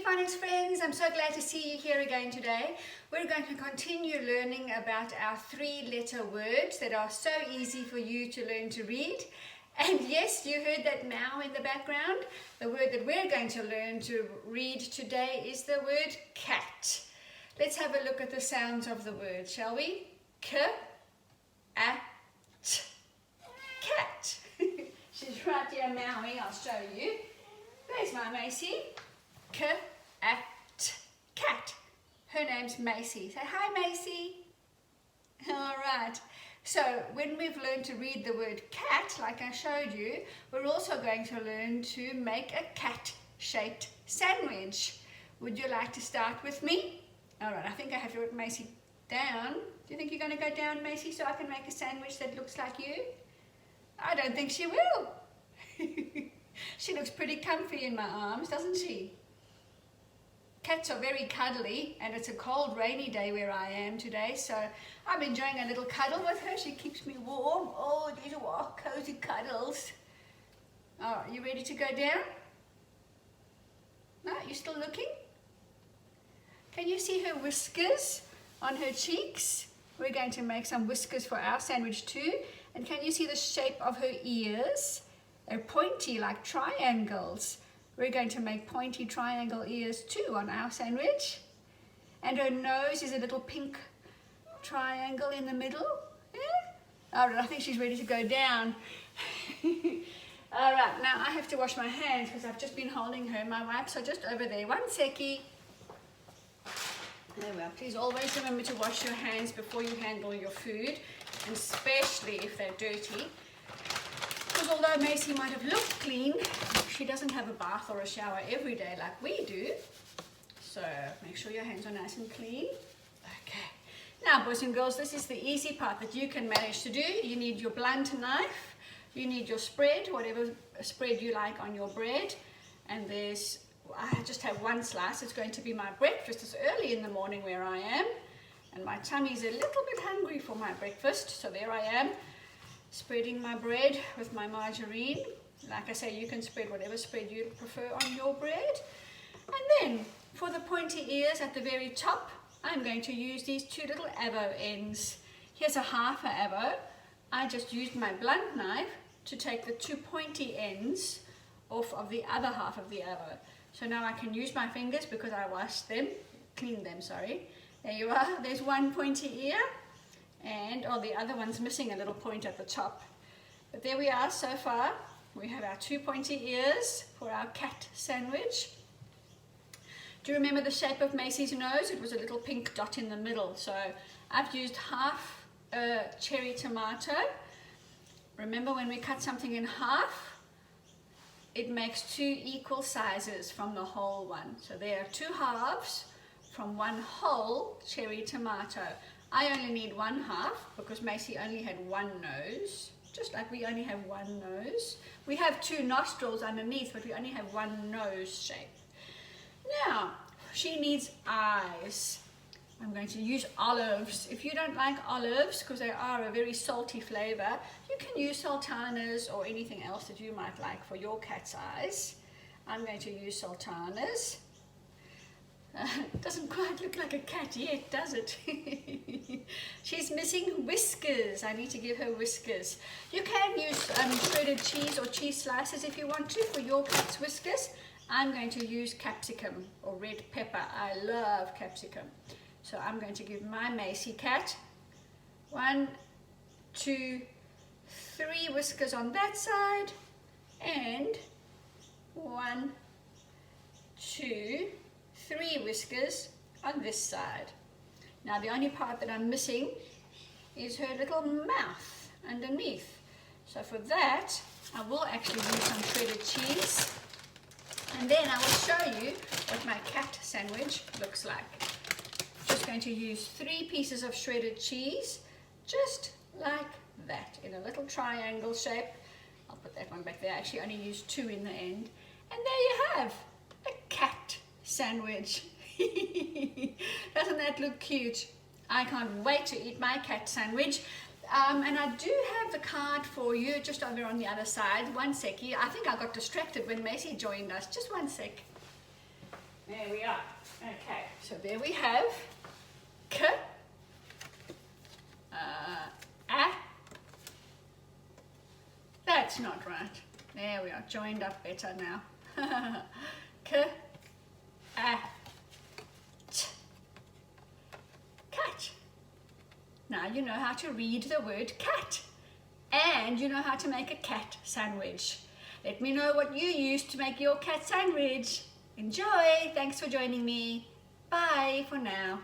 Phonics friends, I'm so glad to see you here again today. We're going to continue learning about our three-letter words that are so easy for you to learn to read. And yes, you heard that meow in the background. The word that we're going to learn to read today is the word cat. Let's have a look at the sounds of the word, shall we? K-A-T. Cat. She's right here meowing, I'll show you. There's my Macy. K-A-T. Cat. Her name's Macy. Say hi, Macy. All right. So when we've learned to read the word cat, like I showed you, we're also going to learn to make a cat-shaped sandwich. Would you like to start with me? All right, I think I have to put Macy down. Do you think you're going to go down, Macy, so I can make a sandwich that looks like you? I don't think she will. She looks pretty comfy in my arms, doesn't she? Cats are very cuddly, and it's a cold, rainy day where I am today, so I'm enjoying a little cuddle with her. She keeps me warm. Oh, these are cozy cuddles. All right, you ready to go down? No, you still looking? Can you see her whiskers on her cheeks? We're going to make some whiskers for our sandwich too. And can you see the shape of her ears? They're pointy like triangles. We're going to make pointy triangle ears too on our sandwich. And her nose is a little pink triangle in the middle. Yeah? All right, I think she's ready to go down. All right, now I have to wash my hands because I've just been holding her. My wipes are just over there. One seckie. There we are. Please always remember to wash your hands before you handle your food, and especially if they're dirty. Because although Macy might have looked clean, she doesn't have a bath or a shower every day like we do. So make sure your hands are nice and clean. Okay. Now, boys and girls, this is the easy part that you can manage to do. You need your blunt knife. You need your spread, whatever spread you like on your bread. And I just have one slice. It's going to be my breakfast. It's early in the morning where I am. And my tummy's a little bit hungry for my breakfast. So there I am, spreading my bread with my margarine. Like I say, you can spread whatever spread you prefer on your bread. And then for the pointy ears at the very top, I'm going to use these two little avo ends. Here's a half a avo. I just used my blunt knife to take the two pointy ends off of the other half of the avo. So now I can use my fingers because I washed them, cleaned them, sorry. There you are, there's one pointy ear, and the other one's missing a little point at the top. But there we are so far. We have our two pointy ears for our cat sandwich. Do you remember the shape of Macy's nose? It was a little pink dot in the middle. So I've used half a cherry tomato. Remember when we cut something in half, it makes two equal sizes from the whole one. So there are two halves from one whole cherry tomato. I only need one half because Macy only had one nose, just like we only have one nose. We have two nostrils underneath, but we only have one nose shape. Now, she needs eyes. I'm going to use olives. If you don't like olives, because they are a very salty flavor, you can use sultanas or anything else that you might like for your cat's eyes. I'm going to use sultanas. Doesn't quite look like a cat yet, does it? She's missing whiskers. I need to give her whiskers. You can use shredded cheese or cheese slices if you want to for your cat's whiskers. I'm going to use capsicum or red pepper. I love capsicum. So I'm going to give my Macy cat 1, 2, 3 whiskers on that side, and 1, 2, 3 whiskers on this side. Now the only part that I'm missing is her little mouth underneath. So for that, I will actually use some shredded cheese, and then I will show you what my cat sandwich looks like. Just going to use 3 pieces of shredded cheese, just like that, in a little triangle shape. I'll put that one back there. I actually only used 2 in the end. And there you have a cat sandwich. Doesn't that look cute? I can't wait to eat my cat sandwich. And I do have the card for you just over on the other side. One seckie. I think I got distracted when Macy joined us. Just one sec. There we are. Okay, so there we have k, a. That's not right. There we are, joined up better now. K, a, t. Cat. Now you know how to read the word cat. And you know how to make a cat sandwich. Let me know what you use to make your cat sandwich. Enjoy! Thanks for joining me. Bye for now.